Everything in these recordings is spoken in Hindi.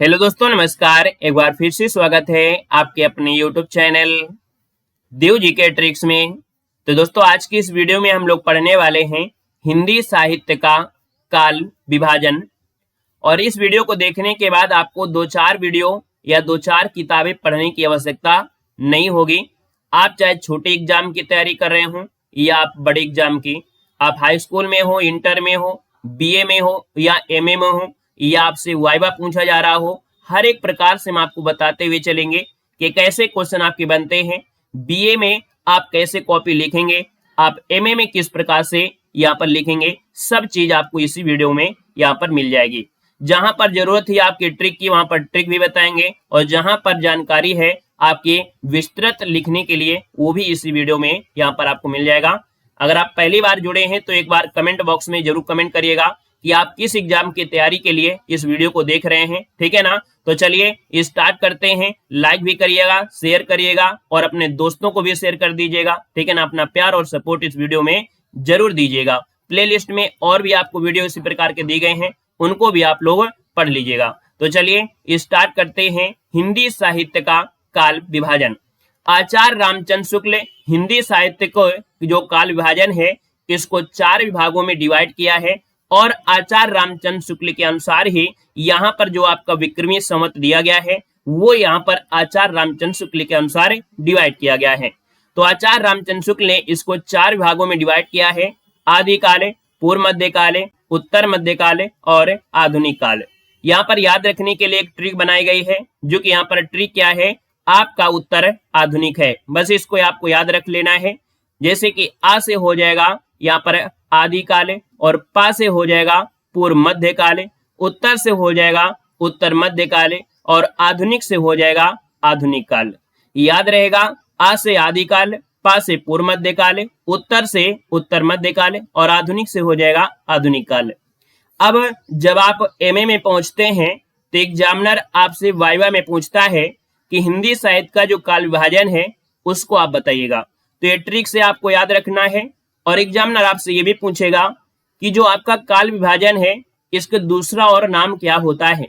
हेलो दोस्तों, नमस्कार। एक बार फिर से स्वागत है आपके अपने यूट्यूब चैनल देव जी के ट्रिक्स में। तो दोस्तों, आज की इस वीडियो में हम लोग पढ़ने वाले हैं हिंदी साहित्य का काल विभाजन। और इस वीडियो को देखने के बाद आपको दो चार वीडियो या दो चार किताबें पढ़ने की आवश्यकता नहीं होगी। आप चाहे छोटे एग्जाम की तैयारी कर रहे हो या आप बड़े एग्जाम की, आप हाई स्कूल में हो, इंटर में हो, बीए में हो या एमए में हो, या आपसे वाइवा पूछा जा रहा हो, हर एक प्रकार से हम आपको बताते हुए चलेंगे कि कैसे क्वेश्चन आपके बनते हैं। बीए में आप कैसे कॉपी लिखेंगे, आप एमए में किस प्रकार से यहाँ पर लिखेंगे, सब चीज आपको इसी वीडियो में यहाँ पर मिल जाएगी। जहां पर जरूरत है आपके ट्रिक की, वहां पर ट्रिक भी बताएंगे, और जहां पर जानकारी है आपके विस्तृत लिखने के लिए, वो भी इसी वीडियो में यहाँ पर आपको मिल जाएगा। अगर आप पहली बार जुड़े हैं तो एक बार कमेंट बॉक्स में जरूर कमेंट करिएगा कि आप किस एग्जाम की तैयारी के लिए इस वीडियो को देख रहे हैं, ठीक है ना। तो चलिए स्टार्ट करते हैं। लाइक भी करिएगा, शेयर करिएगा और अपने दोस्तों को भी शेयर कर दीजिएगा, ठीक है ना। अपना प्यार और सपोर्ट इस वीडियो में जरूर दीजिएगा। प्लेलिस्ट में और भी आपको वीडियो इसी प्रकार के दी गए हैं, उनको भी आप लोग पढ़ लीजिएगा। तो चलिए स्टार्ट करते हैं हिंदी साहित्य का काल विभाजन। आचार्य रामचंद्र शुक्ल हिंदी साहित्य को जो काल विभाजन है, इसको चार विभागों में डिवाइड किया है, और आचार्य रामचंद्र शुक्ल के अनुसार ही यहाँ पर जो आपका विक्रमी संवत दिया गया है, वो यहाँ पर आचार्य रामचंद्र शुक्ल के अनुसार डिवाइड किया गया है। तो आचार्य रामचंद्र शुक्ल ने इसको चार विभागों में डिवाइड किया है: आदि काल, पूर्व मध्य काल, उत्तर मध्य काल और आधुनिक काल। यहाँ पर याद रखने के लिए एक ट्रिक बनाई गई है, जो कि यहाँ पर ट्रिक क्या है, आपका उत्तर आधुनिक है। बस इसको आपको याद रख लेना है। जैसे कि आ से हो जाएगा यहाँ पर आदि काल, और पा से हो जाएगा पूर्व मध्य काल, उत्तर से हो जाएगा उत्तर मध्य काल, और आधुनिक से हो जाएगा आधुनिक काल। याद रहेगा, आ से आदि काल, पा से पूर्व मध्य काल, उत्तर से उत्तर मध्य काल, और आधुनिक से हो जाएगा आधुनिक काल। अब जब आप एमए में पहुंचते हैं तो एग्जामिनर आपसे वाइवा में पूछता है कि हिंदी साहित्य का जो काल विभाजन है उसको आप बताइएगा। तो ये ट्रिक से आपको याद रखना है। और एग्जामिनर आपसे ये भी पूछेगा कि जो आपका काल विभाजन है, इसका दूसरा और नाम क्या होता है।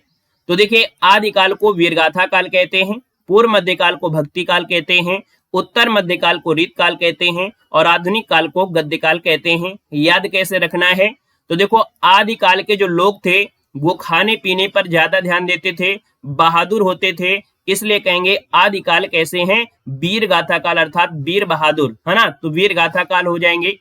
तो देखिए, आदि काल को वीरगाथा काल कहते हैं, पूर्व मध्य काल को भक्ति काल कहते हैं, उत्तर मध्य काल को रीत काल कहते हैं, और आधुनिक काल को गद्य काल कहते हैं। याद कैसे रखना है, तो देखो, आदि काल के जो लोग थे वो खाने पीने पर ज्यादा ध्यान देते थे, बहादुर होते थे, इसलिए कहेंगे आदि काल कैसे हैं, वीर गाथा काल, अर्थात वीर बहादुर, है ना। तो वीर गाथा काल हो जाएंगे।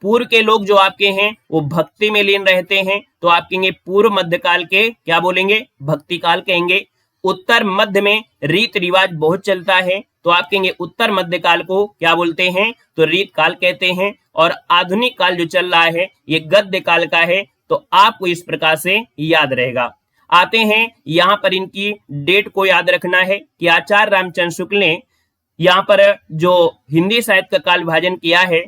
पूर्व के लोग जो आपके हैं वो भक्ति में लीन रहते हैं, तो आप कहेंगे पूर्व मध्य काल के क्या बोलेंगे, भक्ति काल कहेंगे। उत्तर मध्य में रीत रिवाज बहुत चलता है, तो आप कहेंगे उत्तर मध्य काल को क्या बोलते हैं, तो रीत काल कहते हैं। और आधुनिक काल जो चल रहा है ये गद्य काल का है, तो आपको इस प्रकार से याद रहेगा। आते हैं यहाँ पर, इनकी डेट को याद रखना है कि आचार्य रामचंद्र शुक्ल ने यहाँ पर जो हिंदी साहित्य का काल विभाजन किया है,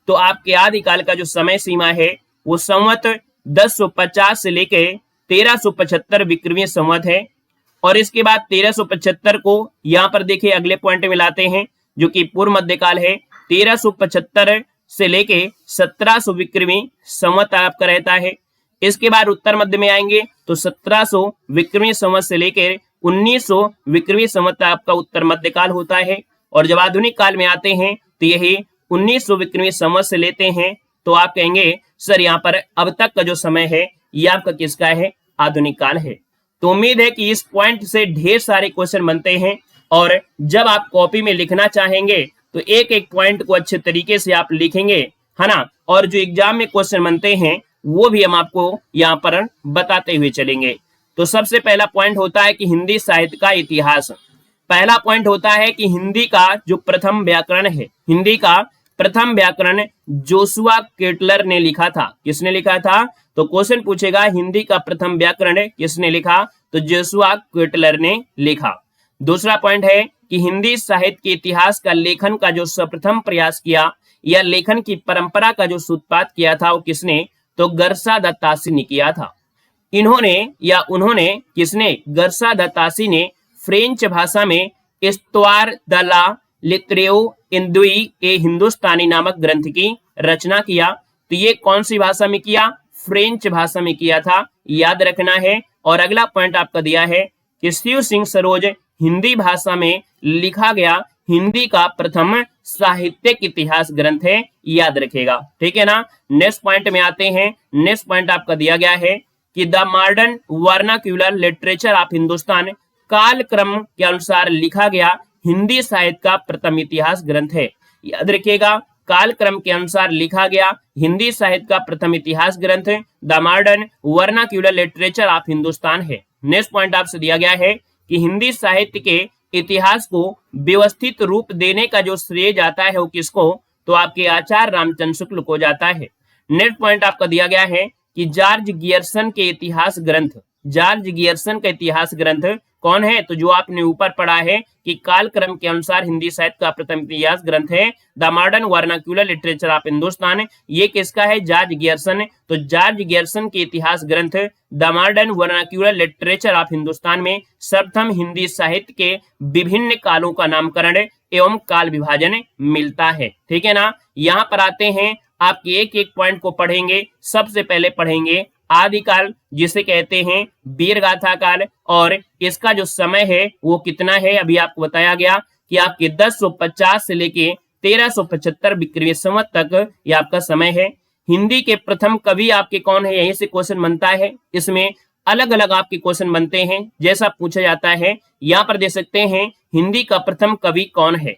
तो आपके आदिकाल का जो समय सीमा है वो संवत 1050 से लेके 1375 विक्रमी संवत है। और इसके बाद 1375 को यहाँ पर देखिए अगले पॉइंट में लाते हैं, जो कि पूर्व मध्यकाल है। 1375 से लेके 1700 विक्रमी संवत आपका रहता है। इसके बाद उत्तर मध्य में आएंगे तो 1700 विक्रमी संवत से लेकर 1900 विक्रमी संवत आपका उत्तर मध्य काल होता है। और जब आधुनिक काल में आते हैं तो यही 1900 विक्रमी संवत से लेते हैं, तो आप कहेंगे सर यहाँ पर अब तक का जो समय है ये आपका किसका है, आधुनिक काल है। तो उम्मीद है कि इस पॉइंट से ढेर सारे क्वेश्चन बनते हैं, और जब आप कॉपी में लिखना चाहेंगे तो एक एक पॉइंट को अच्छे तरीके से आप लिखेंगे, है ना। और जो एग्जाम में क्वेश्चन बनते हैं वो भी हम आपको यहाँ पर बताते हुए चलेंगे। तो सबसे पहला पॉइंट होता है कि हिंदी साहित्य का इतिहास। पहला पॉइंट होता है कि हिंदी का जो प्रथम व्याकरण है, हिंदी का प्रथम व्याकरण जोशुआ केटलर ने लिखा था। किसने लिखा था, तो क्वेश्चन पूछेगा हिंदी का प्रथम व्याकरण किसने लिखा, तो जोशुआ केटलर ने लिखा। दूसरा पॉइंट है कि हिंदी साहित्य के इतिहास का लेखन का जो सर्वप्रथम प्रयास किया या लेखन की परंपरा का जो सूत्रपात किया था वो किसने, तो गरसा दत्तासी ने किया था। उन्होंने किसने, गरसा दत्तासी ने फ्रेंच भाषा में इस्तवार द ला लित्रेओ इंदुई ए हिंदुस्तानी नामक ग्रंथ की रचना किया। तो ये कौन सी भाषा में किया, फ्रेंच भाषा में किया था, याद रखना है। और अगला पॉइंट आपका दिया है कि शिव सिंह सरोज हिंदी भाषा में लिखा गया हिंदी का प्रथम साहित्यिक इतिहास ग्रंथ है, याद रखेगा। ठीक है ना। नेक्स्ट पॉइंट में आते हैं। नेक्स्ट पॉइंट आपका दिया गया है कि the modern vernacular literature of Hindustan कालक्रम के अनुसार लिखा गया हिंदी साहित्य का प्रथम इतिहास ग्रंथ है। याद रखिएगा, कालक्रम के अनुसार लिखा गया हिंदी साहित्य का प्रथम इतिहास ग्रंथ the modern vernacular literature of Hindustan है। नेक्स्ट पॉइंट आपसे दिया गया है कि हिंदी साहित्य के इतिहास को व्यवस्थित रूप देने का जो श्रेय जाता है वो किसको, तो आपके आचार्य रामचंद्र शुक्ल को जाता है। नेक्स्ट पॉइंट आपका दिया गया है कि जॉर्ज गियर्सन के इतिहास ग्रंथ, जॉर्ज गियर्सन का इतिहास ग्रंथ कौन है, तो जो आपने ऊपर पढ़ा है कि कालक्रम के अनुसार हिंदी साहित्य का प्रथम इतिहास ग्रंथ है the modern vernacular literature of Hindustan, ये किसका है, जॉर्ज गियर्सन। तो जॉर्ज गियर्सन के इतिहास ग्रंथ the modern vernacular literature of Hindustan में सर्वप्रथम हिंदी साहित्य के विभिन्न कालों का नामकरण एवं काल विभाजन मिलता है। ठीक है ना। यहाँ पर आते हैं, आपके एक एक पॉइंट को पढ़ेंगे। सबसे पहले पढ़ेंगे आदिकाल, जिसे कहते हैं वीर गाथा काल, और इसका जो समय है वो कितना है, अभी आपको बताया गया कि आपके 1050 से लेके 1375 विक्रमी संवत तक ये आपका समय है। हिंदी के प्रथम कवि आपके कौन है, यहीं से क्वेश्चन बनता है। इसमें अलग अलग आपके क्वेश्चन बनते हैं, जैसा पूछा जाता है। यहाँ पर दे सकते हैं हिंदी का प्रथम कवि कौन है।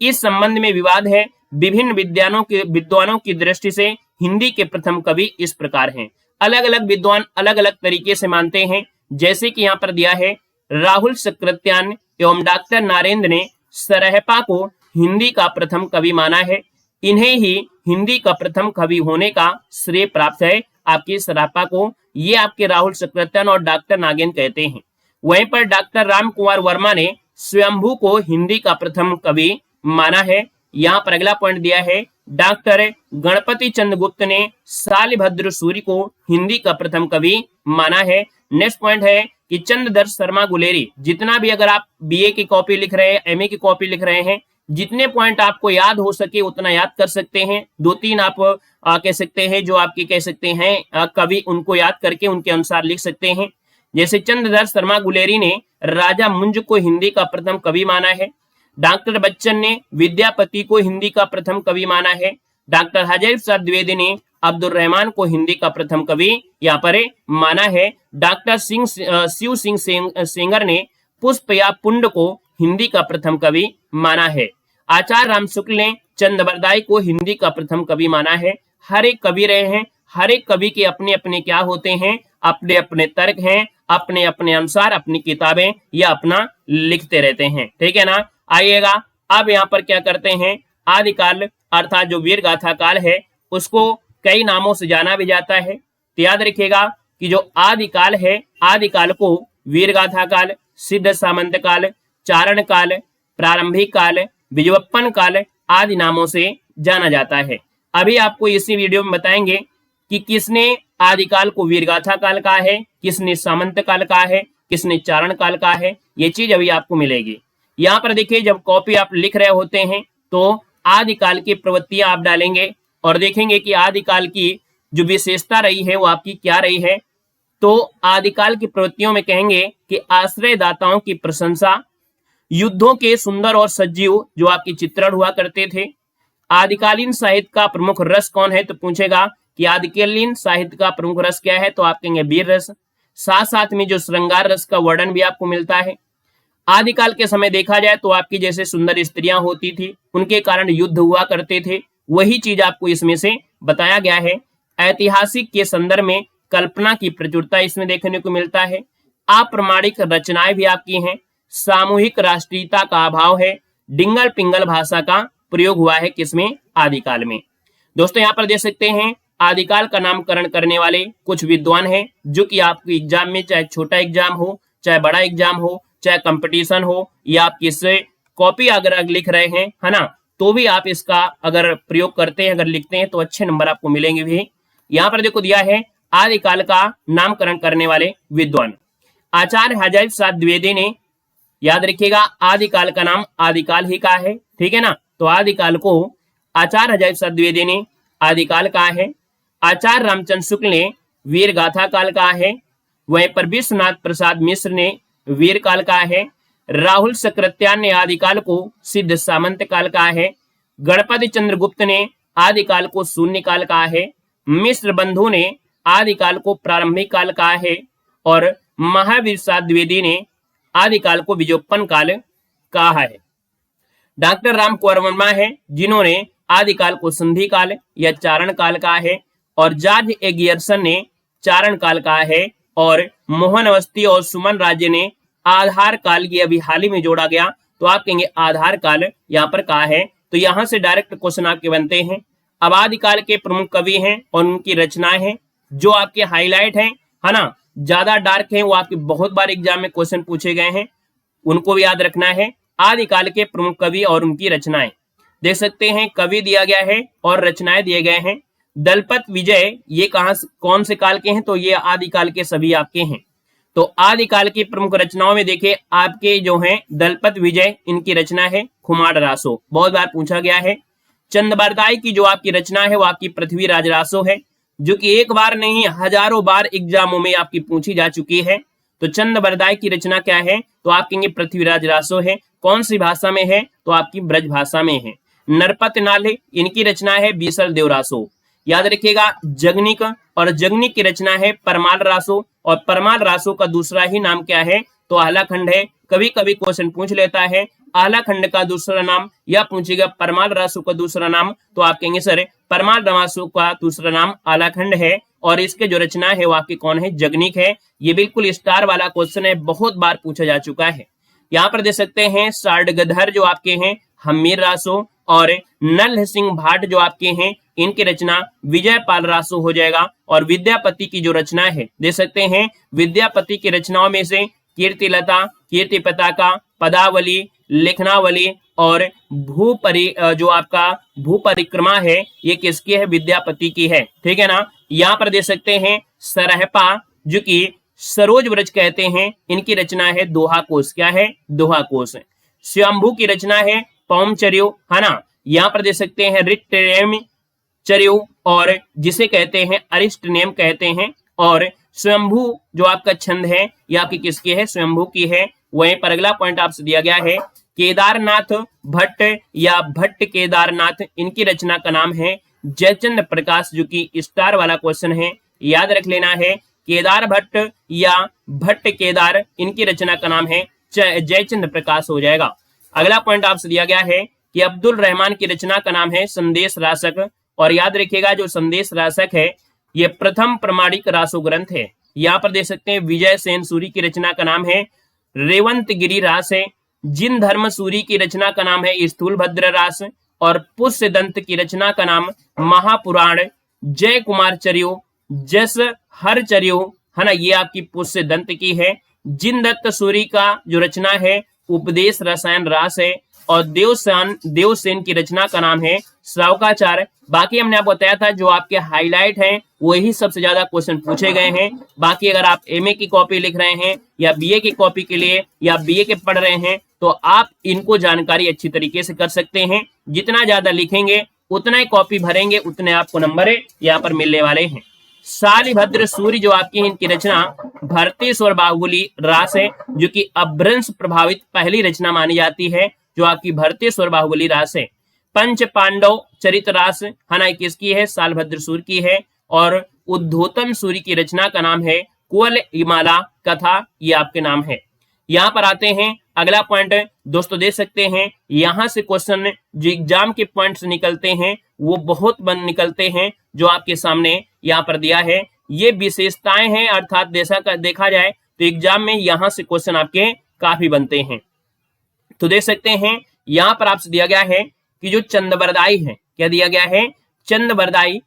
इस संबंध में विवाद है। विभिन्न विद्वानों की दृष्टि से हिंदी के प्रथम कवि इस प्रकार हैं। अलग अलग विद्वान अलग अलग तरीके से मानते हैं। जैसे कि यहाँ पर दिया है, राहुल सकृत्यान एवं डॉक्टर नारेंद्र ने सरहपा को हिंदी का प्रथम कवि माना है। इन्हें ही हिंदी का प्रथम कवि होने का श्रेय प्राप्त है आपकी सरहपा को। ये आपके राहुल सकृत्यान और डॉक्टर नागेंद्र कहते हैं। वहीं पर डॉक्टर राम कुमार वर्मा ने स्वयंभू को हिंदी का प्रथम कवि माना है। यहाँ पर अगला पॉइंट दिया है, डॉक्टर गणपति चंद्र गुप्त ने शालिभद्र सूरी को हिंदी का प्रथम कवि माना है। नेक्स्ट पॉइंट है कि चंद्रदर्श शर्मा गुलेरी, जितना भी अगर आप बीए की कॉपी लिख रहे हैं, एमए की कॉपी लिख रहे हैं, जितने पॉइंट आपको याद हो सके उतना याद कर सकते हैं। 2-3 आप कह सकते हैं जो आपके कह सकते हैं कवि, उनको याद करके उनके अनुसार लिख सकते हैं। जैसे चंद्रदर्श शर्मा गुलेरी ने राजा मुंज को हिंदी का प्रथम कवि माना है। डॉक्टर बच्चन ने विद्यापति को हिंदी का प्रथम कवि माना है। डॉक्टर हजैब प्रसाद द्विवेदी ने अब्दुल रहमान को हिंदी का प्रथम कवि यहाँ पर माना है। डॉक्टर शिव सिंह सेंगर ने पुष्प या पुंड को हिंदी का प्रथम कवि माना है। आचार्य राम शुक्ल ने चंद्रबरदाई को हिंदी का प्रथम कवि माना है। हर एक कवि रहे हैं, हर एक कवि के अपने अपने क्या होते हैं, अपने अपने तर्क हैं, अपने अपने अनुसार अपनी किताबें या अपना लिखते रहते हैं। ठीक है ना। आइएगा, अब यहाँ पर क्या करते हैं, आदिकाल अर्थात जो वीर गाथा काल है उसको कई नामों से जाना भी जाता है। तो याद रखिएगा कि जो आदिकाल है, आदिकाल को वीर गाथा काल, सिद्ध सामंत काल, चारण काल, प्रारंभिक काल, विजयप्पन काल आदि नामों से जाना जाता है। अभी आपको इसी वीडियो में बताएंगे कि किसने आदिकाल को वीरगाथा काल कहा है, किसने सामंत काल कहा है, किसने चारण काल कहा है। ये चीज अभी आपको मिलेगी। यहाँ पर देखिए, जब कॉपी आप लिख रहे होते हैं तो आदिकाल की प्रवृत्तियां आप डालेंगे और देखेंगे कि आदिकाल की जो विशेषता रही है वो आपकी क्या रही है। तो आदिकाल की प्रवृत्तियों में कहेंगे कि आश्रयदाताओं की प्रशंसा, युद्धों के सुंदर और सजीव जो आपके चित्रण हुआ करते थे। आदिकालीन साहित्य का प्रमुख रस कौन है, तो पूछेगा कि आदिकालीन साहित्य का प्रमुख रस क्या है, तो आप कहेंगे वीर रस। साथ साथ में जो श्रृंगार रस का वर्णन भी आपको मिलता है। आदिकाल के समय देखा जाए तो आपकी जैसे सुंदर स्त्रियां होती थी, उनके कारण युद्ध हुआ करते थे, वही चीज आपको इसमें से बताया गया है। ऐतिहासिक के संदर्भ में कल्पना की प्रचुरता इसमें देखने को मिलता है। अप्रमाणिक रचनाएं भी आपकी हैं। सामूहिक राष्ट्रीयता का अभाव है। डिंगल पिंगल भाषा का प्रयोग हुआ है किसमें, आदिकाल में। दोस्तों यहाँ पर देख सकते हैं आदिकाल का नामकरण करने वाले कुछ विद्वान हैं, जो कि आपके एग्जाम में चाहे छोटा एग्जाम हो, चाहे बड़ा एग्जाम हो, चाहे कंपटीशन हो, या आप किससे कॉपी अगर लिख रहे हैं, है ना, तो भी आप इसका अगर प्रयोग करते हैं, अगर लिखते हैं तो अच्छे नंबर आपको मिलेंगे भी। यहाँ पर देखो दिया है आदिकाल का नामकरण करने वाले विद्वान। आचार्य हजैब प्रसाद द्विवेदी ने, याद रखिएगा आदिकाल का नाम आदिकाल ही का है, ठीक है ना। तो आदिकाल को आचार्य हजैब प्रसाद द्विवेदी ने आदिकाल कहा है। आचार्य रामचंद्र शुक्ल ने वीर गाथा काल कहा है। वहीं पर विश्वनाथ प्रसाद मिश्र ने वीर काल कहा है। राहुल सक्रात्यान ने आदिकाल को सिद्ध सामंत काल कहा है। गणपति चंद्रगुप्त ने आदिकाल को शून्य काल कहा है। मिश्र बंधु ने आदिकाल को प्रारंभिक काल कहा है। और महावीर द्विवेदी ने आदिकाल को बीजोत्पन्न काल कहा है। डॉक्टर राम कुंवर वर्मा है जिन्होंने आदिकाल को संधि काल या चारण काल कहा है। और जॉर्ज ए गियर्सन ने चारण काल कहा है। और मोहन अवस्थी और सुमन राज्य ने आधार काल की अभी हाल ही में जोड़ा गया, तो आप कहेंगे आधार काल यहाँ पर कहा है। तो यहाँ से डायरेक्ट क्वेश्चन आपके बनते हैं। अब आदिकाल के प्रमुख कवि हैं और उनकी रचनाएं हैं जो आपके हाईलाइट हैं, है ना, ज्यादा डार्क हैं, वो आपके बहुत बार एग्जाम में क्वेश्चन पूछे गए हैं, उनको भी याद रखना है। आदिकाल के प्रमुख कवि और उनकी रचनाएं देख सकते हैं, कवि दिया गया है और रचनाएं दिए गए हैं। दलपत विजय ये कौन से काल के हैं, तो ये आदिकाल के सभी आपके हैं। तो आदिकाल की प्रमुख रचनाओं में देखिए आपके जो हैं दलपत विजय, इनकी रचना है खुमार रासो, बहुत बार पूछा गया है। चंद्रबरदाई की जो आपकी रचना है वो आपकी पृथ्वीराज रासो है, जो कि एक बार नहीं हजारों बार एग्जामों में आपकी पूछी जा चुकी है। तो चंद्रबरदाई की रचना क्या है, तो आप कहेंगे पृथ्वीराज रासो है। कौन सी भाषा में है, तो आपकी ब्रज भाषा में है। नरपत नाले इनकी रचना है बीसल देव रासो, याद रखिएगा। जगनिक, और जगनिक की रचना है परमाल रासो, और परमाल रासो का दूसरा ही नाम क्या है, तो आलाखंड है। कभी कभी क्वेश्चन पूछ लेता है आलाखंड का दूसरा नाम, या पूछेगा परमाल रासो का दूसरा नाम, तो आप कहेंगे सर परमाल रासो का दूसरा नाम आलाखंड है। और इसके जो रचना है वो आपकी कौन है, जगनिक है। ये बिल्कुल स्टार वाला क्वेश्चन है, बहुत बार पूछा जा चुका है। यहाँ पर देख सकते हैं सारडगधर जो आपके हैं हमीर रासो, और नल सिंह भाट जो आपके हैं इनकी रचना विजयपाल रासो हो जाएगा। और विद्यापति की जो रचना है देख सकते हैं, विद्यापति की रचनाओं में से कीर्तिलता, कीर्ति पताका, पदावली, लेखनावली और जो आपका भूपरिक्रमा है ये किसकी है, विद्यापति की है, ठीक है ना। यहाँ पर देख सकते हैं सरहपा जो कि सरोज व्रज कहते हैं, इनकी रचना है दोहा कोश, क्या है, दोहा कोश। स्वयंभू की रचना है पौमचर्यो, है ना। यहाँ पर देख सकते हैं रिट्रेम चर्यो, और जिसे कहते हैं अरिस्टनेम कहते हैं। और स्वयंभू जो आपका छंद है ये आपकी किसकी है, स्वयंभू की है। वहीं पर अगला पॉइंट आपसे दिया गया है केदारनाथ भट्ट या भट्ट केदारनाथ, इनकी रचना का नाम है जयचंद्र प्रकाश, जो कि स्टार वाला क्वेश्चन है, याद रख लेना है। केदार भट्ट या भट्ट केदार, इनकी रचना का नाम है जयचंद्र प्रकाश हो जाएगा। अगला पॉइंट आपसे दिया गया है कि अब्दुल रहमान की रचना का नाम है संदेश रासक, और याद रखिएगा जो संदेश रासक है ये प्रथम प्रमाणिक रासो ग्रंथ है। यहाँ पर देख सकते हैं विजय सेन सूरी की रचना का नाम है रेवंत गिरी रास है। जिन धर्म सूरी की रचना का नाम है स्थूल भद्र रास, और पुष्य दंत की रचना का नाम महापुराण। जय कुमार चर्यो, जस हर चर्यो, है ना, ये आपकी पुष्य दंत की है। जिन दत्त सूरी का जो रचना है उपदेश रसायन रास है। और देवसेन की रचना का नाम है श्रावकाचार। बाकी हमने आपको बताया था जो आपके हाईलाइट हैं वही सबसे ज्यादा क्वेश्चन पूछे गए हैं। बाकी अगर आप एमए की कॉपी लिख रहे हैं या बीए की कॉपी के लिए या बीए के पढ़ रहे हैं तो आप इनको जानकारी अच्छी तरीके से कर सकते हैं। जितना ज्यादा लिखेंगे उतना ही कॉपी भरेंगे, उतने आपको नंबर यहाँ पर मिलने वाले हैं। शालिभद्र सूर्य जो आपकी है इनकी रचना भरती स्वर बाहुली रास है, जो कि अपभ्रंश प्रभावित पहली रचना मानी जाती है, जो आपकी भरती स्वर बाहुली रास है। पंच पांडव चरित रास, है ना, किसकी है, शालभद्र सूर्य की है। और उद्धोतम सूर्य की रचना का नाम है कुवल हिमाला कथा, ये आपके नाम है। यहाँ पर आते हैं अगला पॉइंट दोस्तों, देख सकते हैं यहाँ से क्वेश्चन जो एग्जाम के पॉइंट्स निकलते हैं वो बहुत बन निकलते हैं, जो आपके सामने यहाँ पर दिया है। ये विशेषताएं हैं, अर्थात देखा जाए तो एग्जाम में यहाँ से क्वेश्चन आपके काफी बनते हैं। तो देख सकते हैं यहाँ पर आपसे दिया गया है कि जो चंद्रबरदाई है, क्या दिया गया है, चंद्रबरदाई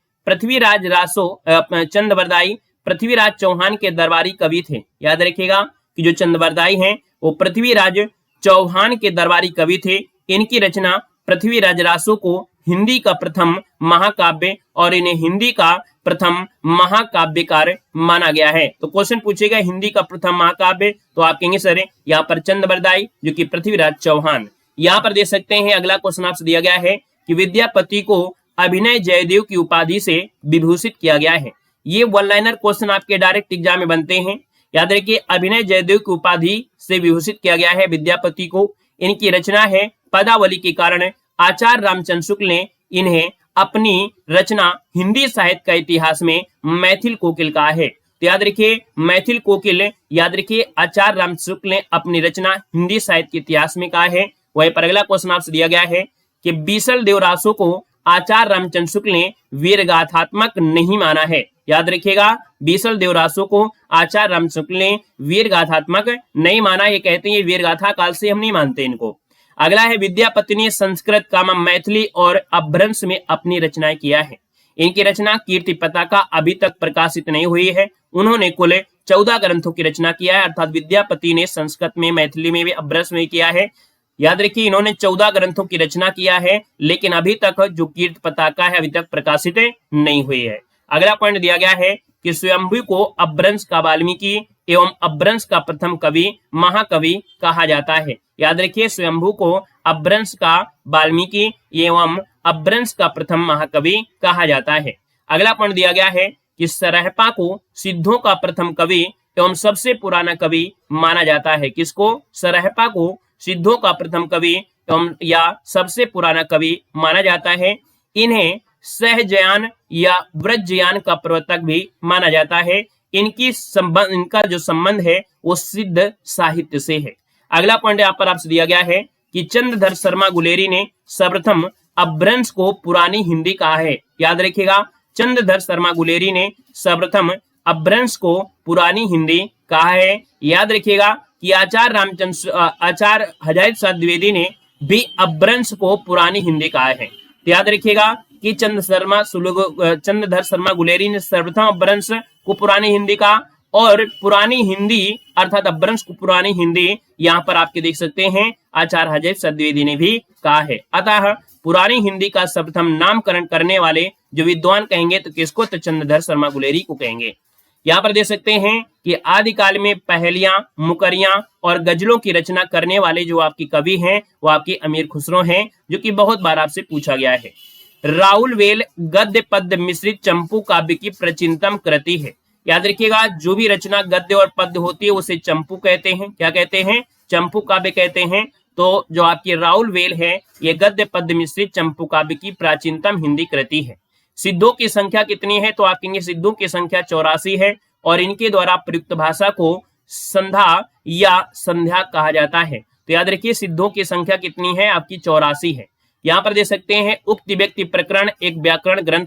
पृथ्वीराज चौहान के दरबारी कवि थे। याद रखिएगा कि जो चंद्रबरदाई हैं वो पृथ्वीराज चौहान के दरबारी कवि थे। इनकी रचना पृथ्वीराज रासो को हिंदी का प्रथम महाकाव्य और इन्हें हिंदी का प्रथम महाकाव्यकार माना गया है। तो क्वेश्चन पूछेगा हिंदी का प्रथम महाकाव्य, तो आप कहेंगे सर यहाँ पर चंद्रबरदाई जो कि पृथ्वीराज चौहान। यहाँ पर देख सकते हैं अगला क्वेश्चन आपसे दिया गया है कि विद्यापति को अभिनय जयदेव की उपाधि से विभूषित किया गया है। ये वन लाइनर क्वेश्चन आपके डायरेक्ट एग्जाम में बनते हैं। याद रखिए अभिनय जयदेव की उपाधि से विभूषित किया गया है विद्यापति को। इनकी रचना है पदावली के कारण आचार्य रामचंद्र शुक्ल ने इन्हें अपनी रचना हिंदी साहित्य का इतिहास में मैथिल कोकिल कहा है। तो याद रखिए मैथिल कोकिल, याद रखिए आचार्य रामचंद्र शुक्ल ने अपनी रचना हिंदी साहित्य के इतिहास में कहा है। वही पर अगला क्वेश्चन आपसे दिया गया है कि बीसल देवरासो को आचार्य रामचंद्र शुक्ल ने वीरगाथात्मक नहीं माना है। याद रखिएगा बीसल देवरासो को आचार्य रामचंद्र शुक्ल ने वीरगाथात्मक नहीं माना। ये कहते हैं ये वीरगाथा काल से हम नहीं मानते इनको। अगला है विद्यापति ने संस्कृत कामा मैथिली और अपभ्रंश में अपनी रचनाएं किया है। इनकी रचना कीर्ति पताका अभी तक प्रकाशित नहीं हुई है। उन्होंने कुल 14 ग्रंथों की रचना किया है, अर्थात विद्यापति ने संस्कृत में, मैथिली में भी, अपभ्रंश में किया है। याद रखिए इन्होंने 14 ग्रंथों की रचना किया है, लेकिन अभी तक जो कीर्ति पताका है अभी तक प्रकाशित नहीं हुई है। अगला पॉइंट दिया गया है कि स्वयंभू को अपभ्रंश का वाल्मीकि एवं अपभ्रंश का प्रथम कवि महाकवि कहा जाता है। याद रखिए स्वयंभू को अपभ्रंश का वाल्मीकि एवं अपभ्रंश का प्रथम महाकवि कहा जाता है। अगला पॉइंट दिया गया है कि सरहपा को सिद्धों का प्रथम कवि एवं सबसे पुराना कवि माना जाता है। किसको? सरहपा को सिद्धों का प्रथम कवि एवं या सबसे पुराना कवि माना जाता है। इन्हें सहजयान या व्रजयान का प्रवर्तक भी माना जाता है। इनका जो संबंध है वो सिद्ध साहित्य से है। अगला पॉइंट यहाँ पर आपसे दिया गया है कि चंद्रधर शर्मा गुलेरी ने सर्वप्रथम अपभ्रंश को पुरानी हिंदी कहा है। याद रखिएगा चंद्रधर शर्मा गुलेरी ने सर्वप्रथम अपभ्रंश को पुरानी हिंदी कहा है। याद रखिएगा कि आचार्य हजारी प्रसाद द्विवेदी ने भी अपभ्रंश को पुरानी हिंदी कहा है। तो याद रखिएगा कि चंद्रधर शर्मा गुलेरी ने सर्वप्रथम अपभ्रंश को पुरानी हिंदी का, और पुरानी हिंदी अर्थात अपभ्रंश को पुरानी हिंदी यहाँ पर आपके देख सकते हैं आचार्य हजारी प्रसाद द्विवेदी ने भी कहा है। अतः पुरानी हिंदी का सर्वप्रथम नामकरण करने वाले जो विद्वान कहेंगे तो किसको? तो चंद्रधर शर्मा गुलेरी को कहेंगे। यहाँ पर देख सकते हैं कि आदिकाल में पहेलियां, मुकरियां और गजलों की रचना करने वाले जो आपकी कवि हैं वो आपके अमीर खुसरो हैं, जो कि बहुत बार आपसे पूछा गया है। राहुल वेल गद्य पद्य मिश्रित चंपू काव्य की प्राचीनतम कृति है। याद रखिएगा जो भी रचना गद्य और पद्य होती है उसे चंपू कहते हैं। क्या कहते हैं? चंपू काव्य कहते हैं। तो जो आपकी राहुल वेल है ये गद्य पद्य मिश्रित चंपू काव्य की प्राचीनतम हिंदी कृति है। सिद्धों की संख्या कितनी है? तो आप कहेंगे सिद्धों की संख्या 84 है, और इनके द्वारा प्रयुक्त भाषा को संधा या संध्या कहा जाता है। तो याद रखिए सिद्धों की संख्या कितनी है? आपकी 84 है। यहाँ पर देख सकते हैं उक्त व्यक्ति प्रकरण एक व्याकरण ग्रंथ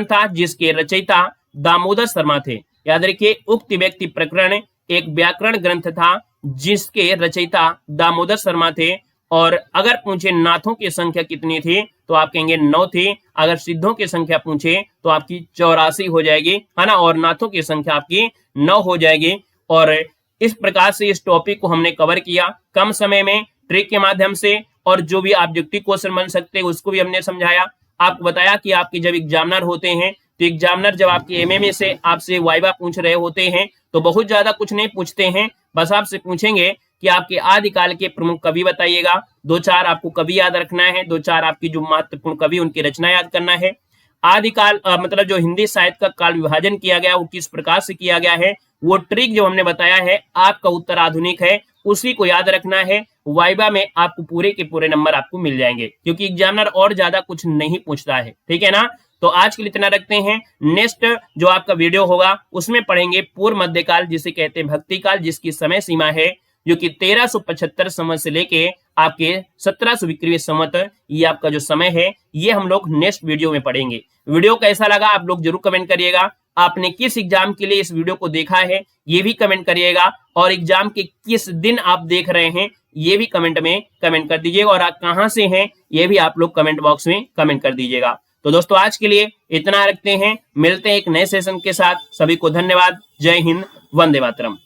था जिसके रचयिता दामोदर शर्मा थे। याद रखिए उक्त व्यक्ति प्रकरण एक व्याकरण ग्रंथ था जिसके रचयिता दामोदर शर्मा थे। और अगर पूछे नाथों की संख्या कितनी थी तो आप कहेंगे 9 थी। अगर सिद्धों की संख्या पूछे तो आपकी 84 हो जाएगी, है ना, और नाथों की संख्या आपकी 9 हो जाएगी। और इस प्रकार से इस टॉपिक को हमने कवर किया कम समय में ट्रिक के माध्यम से, और जो भी ऑब्जेक्टिव क्वेश्चन बन सकते हैं उसको भी हमने समझाया। आपको बताया कि आपके जब एग्जामिनर होते हैं तो एग्जामिनर जब आपके एमएमए से आपसे वाइवा पूछ रहे होते हैं तो बहुत ज्यादा कुछ नहीं पूछते हैं, बस आपसे पूछेंगे कि आपके आदिकाल के प्रमुख कवि बताइएगा। 2-4 आपको कवि याद रखना है, 2-4 आपकी जो महत्वपूर्ण कवि उनकी रचना याद करना है। आदिकाल मतलब जो हिंदी साहित्य का काल विभाजन किया गया वो किस प्रकार से किया गया है, वो ट्रिक जो हमने बताया है आपका उत्तर आधुनिक है, उसी को याद रखना है। वाइवा में आपको पूरे के पूरे नंबर आपको मिल जाएंगे, क्योंकि एग्जामिनर और ज्यादा कुछ नहीं पूछता है। ठीक है ना, तो आज के लिए इतना रखते हैं। नेक्स्ट जो आपका वीडियो होगा उसमें पढ़ेंगे पूर्व मध्यकाल जिसे कहते हैं भक्ति काल, जिसकी समय सीमा है जो कि 1375 संवत से लेके आपके 1721 संवत, ये आपका जो समय है ये हम लोग नेक्स्ट वीडियो में पढ़ेंगे। वीडियो कैसा लगा आप लोग जरूर कमेंट करिएगा। आपने किस एग्जाम के लिए इस वीडियो को देखा है ये भी कमेंट करिएगा, और एग्जाम के किस दिन आप देख रहे हैं ये भी कमेंट में कमेंट कर दीजिएगा, और आप कहां से हैं ये भी आप लोग कमेंट बॉक्स में कमेंट कर दीजिएगा। तो दोस्तों आज के लिए इतना रखते हैं, मिलते हैं एक नए सेशन के साथ। सभी को धन्यवाद। जय हिंद, वंदे मातरम।